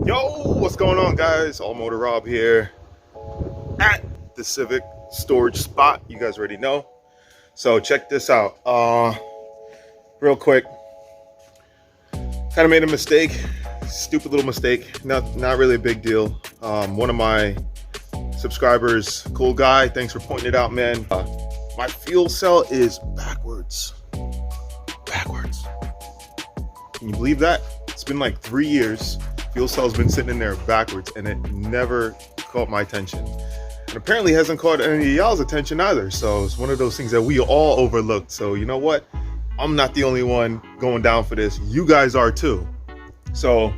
Yo, what's going on, guys? All Motor Rob here at the Civic storage spot. You guys already know. So check this out. Real quick. Kind of made a mistake. Stupid little mistake. Not really a big deal. One of my subscribers, cool guy. Thanks for pointing it out, man. My fuel cell is backwards. Backwards. Can you believe that? It's been like 3 years. Fuel cell's been sitting in there backwards and it never caught my attention. And apparently hasn't caught any of y'all's attention either. So it's one of those things that we all overlooked. So you know what? I'm not the only one going down for this. You guys are too. So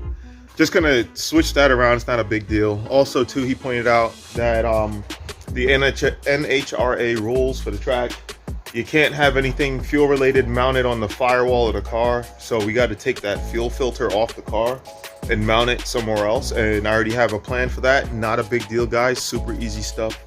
just gonna switch that around. It's not a big deal. Also too, he pointed out that the NHRA rules for the track, you can't have anything fuel related mounted on the firewall of the car. So we got to take that fuel filter off the car and mount it somewhere else. And I already have a plan for that. Not a big deal, guys. Super easy stuff.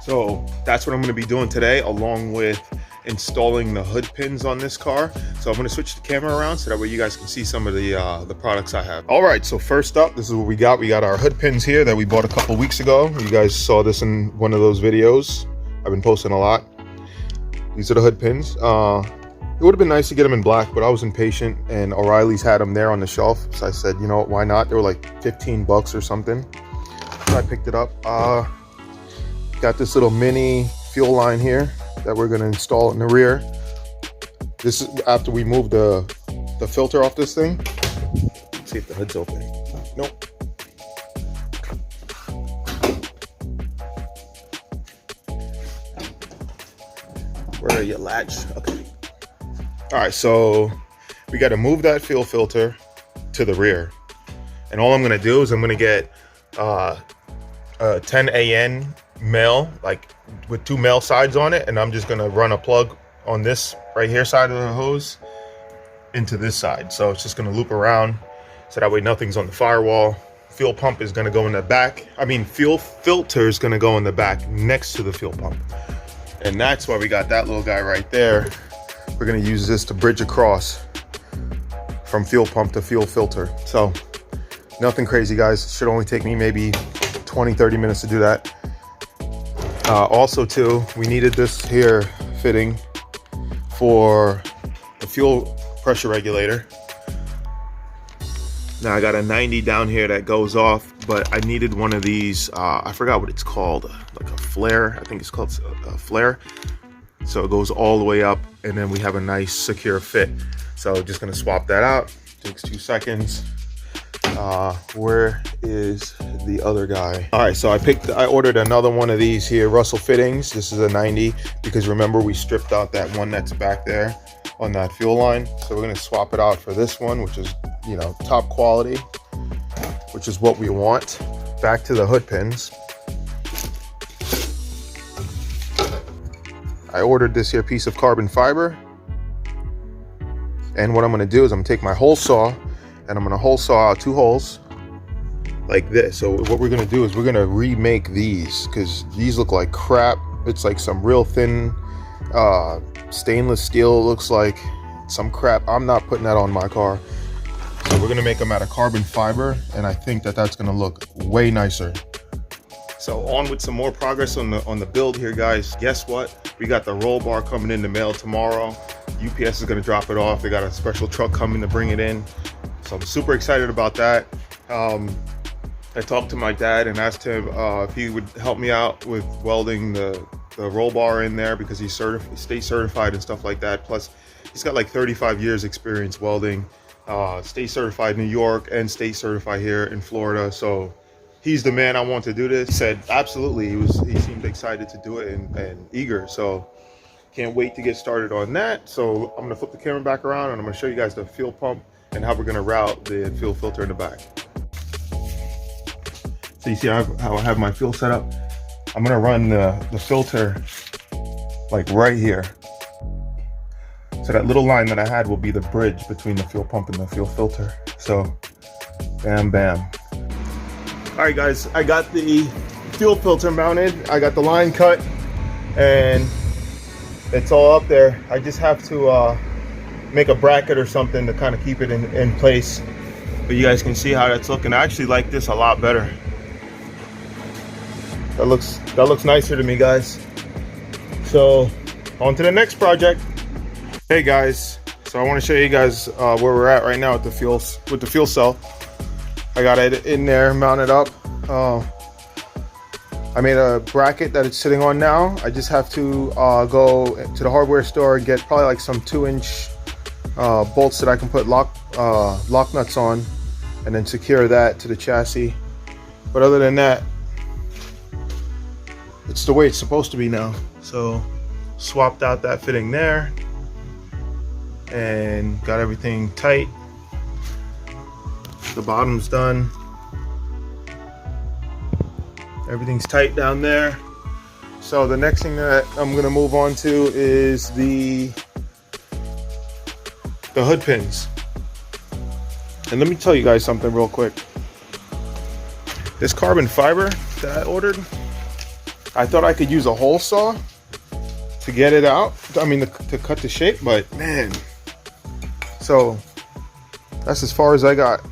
So that's what I'm going to be doing today, along with installing the hood pins on this car. So I'm going to switch the camera around so that way you guys can see some of the products I have. All right, so first up, this is what we got. We got our hood pins here that we bought a couple weeks ago. You guys saw this in one of those videos I've been posting a lot. These are the hood pins. It would have been nice to get them in black, but I was impatient and O'Reilly's had them there on the shelf. So I said, you know what, why not? They were like 15 bucks or something. So I picked it up. Got this little mini fuel line here that we're gonna install in the rear. This is after we move the filter off this thing. Let's see if the hood's open. Nope. Where are you, latch? Okay. All right, so we got to move that fuel filter to the rear. And all I'm going to do is I'm going to get a 10 AN male, like with 2 male sides on it. And I'm just going to run a plug on this right here side of the hose into this side. So it's just going to loop around so that way nothing's on the firewall. Fuel pump is going to go in the back. I mean, fuel filter is going to go in the back next to the fuel pump. And that's why we got that little guy right there. We're gonna use this to bridge across from fuel pump to fuel filter. So nothing crazy, guys. Should only take me maybe 20-30 minutes to do that. Also too, we needed this here fitting for the fuel pressure regulator. Now I got a 90 down here that goes off, but I needed one of these, I forgot what it's called, like a flare. I think it's called a flare. So it goes all the way up and then we have a nice secure fit. So just gonna swap that out. Takes 2 seconds. Where is the other guy? All right, so I ordered another one of these here, Russell Fittings. This is a 90 because remember we stripped out that one that's back there on that fuel line. So we're gonna swap it out for this one, which is, you know, top quality, which is what we want. Back to the hood pins. I ordered this here piece of carbon fiber. And what I'm gonna do is I'm gonna take my hole saw and I'm gonna hole saw out 2 holes like this. So what we're gonna do is we're gonna remake these because these look like crap. It's like some real thin stainless steel. Looks like some crap. I'm not putting that on my car. So we're gonna make them out of carbon fiber, and I think that that's gonna look way nicer. So on with some more progress on the build here, guys. Guess what? We got the roll bar coming in the mail tomorrow. UPS is gonna drop it off. They got a special truck coming to bring it in. So I'm super excited about that. I talked to my dad and asked him if he would help me out with welding the roll bar in there because he's state certified and stuff like that. Plus, he's got like 35 years experience welding. State certified in New York and state certified here in Florida. So he's the man I want to do this. He said absolutely. He seemed excited to do it and eager. So can't wait to get started on that. So I'm gonna flip the camera back around and I'm gonna show you guys the fuel pump and how we're gonna route the fuel filter in the back. So you see how I have my fuel set up? I'm gonna run the filter like right here. So that little line that I had will be the bridge between the fuel pump and the fuel filter. So bam, bam. All right, guys, I got the fuel filter mounted. I got the line cut and it's all up there. I just have to make a bracket or something to kind of keep it in place. But you guys can see how that's looking. I actually like this a lot better. That looks nicer to me, guys. So on to the next project. Hey guys, so I want to show you guys where we're at right now with the fuel cell. I got it in there, mounted up. I made a bracket that it's sitting on now. I just have to go to the hardware store and get probably like some 2-inch bolts that I can put lock nuts on, and then secure that to the chassis. But other than that, it's the way it's supposed to be now. So swapped out that fitting there and got everything tight. The bottom's done. Everything's tight down there. So the next thing that I'm gonna move on to is the hood pins. And let me tell you guys something real quick. This carbon fiber that I ordered, I thought I could use a hole saw to get it out. I mean, to cut the shape, but man. So that's as far as I got.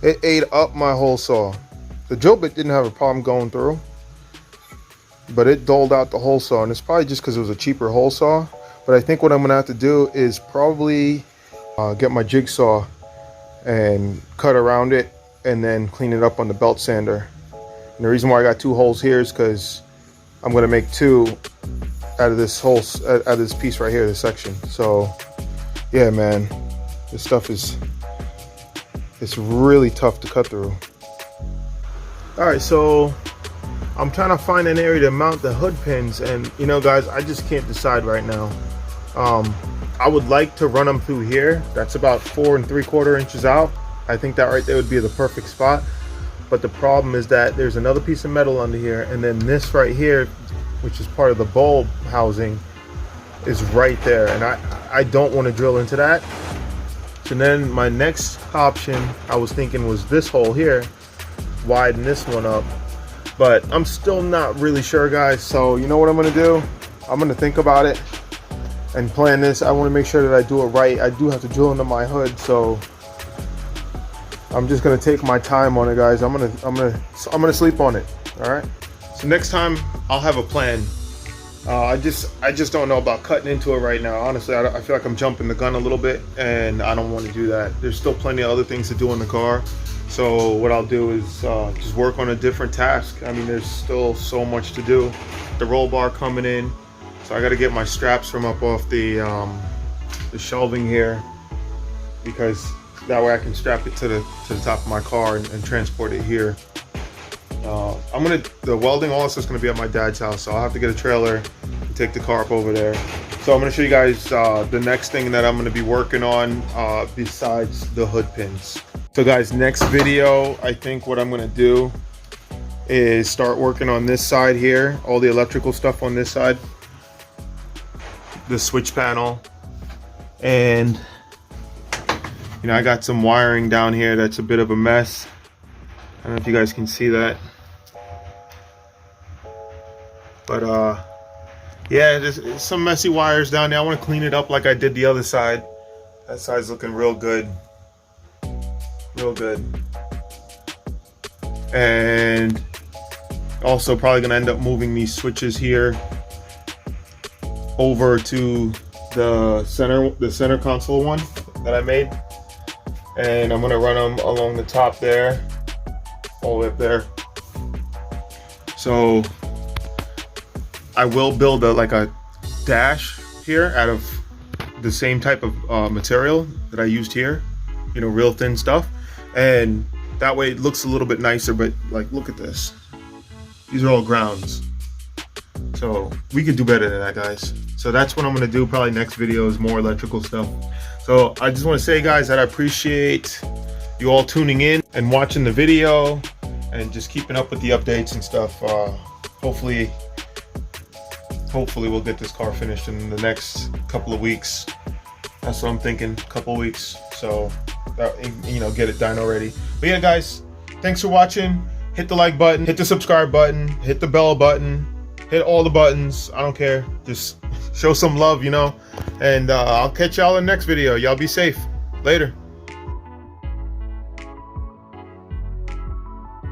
It ate up my hole saw. The drill bit didn't have a problem going through, but it doled out the hole saw, and it's probably just because it was a cheaper hole saw. But I think what I'm gonna have to do is probably get my jigsaw and cut around it and then clean it up on the belt sander. And the reason why I got 2 holes here is because I'm gonna make 2 out of this out of this piece right here, this section. So yeah, man, this stuff it's really tough to cut through. All right, so I'm trying to find an area to mount the hood pins, and you know guys, I just can't decide right now. I would like to run them through here. That's about 4 3/4 inches out. I think that right there would be the perfect spot. But the problem is that there's another piece of metal under here, and then this right here, which is part of the bulb housing, is right there, and I don't want to drill into that. So then my next option I was thinking was this hole here, widen this one up, but I'm still not really sure, guys. So you know what I'm gonna do? I'm gonna think about it and plan this. I want to make sure that I do it right. I do have to drill into my hood, so I'm just gonna take my time on it, guys. I'm gonna sleep on it. All right. So next time I'll have a plan. I just don't know about cutting into it right now. Honestly, I feel like I'm jumping the gun a little bit, and I don't want to do that. There's still plenty of other things to do in the car. So what I'll do is just work on a different task. I mean, there's still so much to do. The roll bar coming in, so I got to get my straps from up off the shelving here, because that way I can strap it to the top of my car and transport it here. The welding, all this is gonna be at my dad's house, so I'll have to get a trailer and take the car up over there. So I'm gonna show you guys the next thing that I'm gonna be working on besides the hood pins. So guys, next video, I think what I'm gonna do is start working on this side here, all the electrical stuff on this side, the switch panel, and you know, I got some wiring down here that's a bit of a mess. I don't know if you guys can see that. But yeah, there's some messy wires down there. I want to clean it up like I did the other side. That side's looking real good. Real good. And also probably gonna end up moving these switches here over to the center console one that I made. And I'm gonna run them along the top there, all the way up there. So I will build like a dash here out of the same type of material that I used here, you know, real thin stuff, and that way it looks a little bit nicer. But like, look at this, these are all grounds, so we could do better than that, guys. So that's what I'm gonna do. Probably next video is more electrical stuff. So I just want to say, guys, that I appreciate you all tuning in and watching the video and just keeping up with the updates and stuff. Hopefully we'll get this car finished in the next couple of weeks. That's what I'm thinking, couple of weeks. So you know, get it dyno ready. But yeah, guys, thanks for watching. Hit the like button, hit the subscribe button, hit the bell button, hit all the buttons. I don't care. Just show some love, you know. And I'll catch y'all in the next video. Y'all be safe. Later.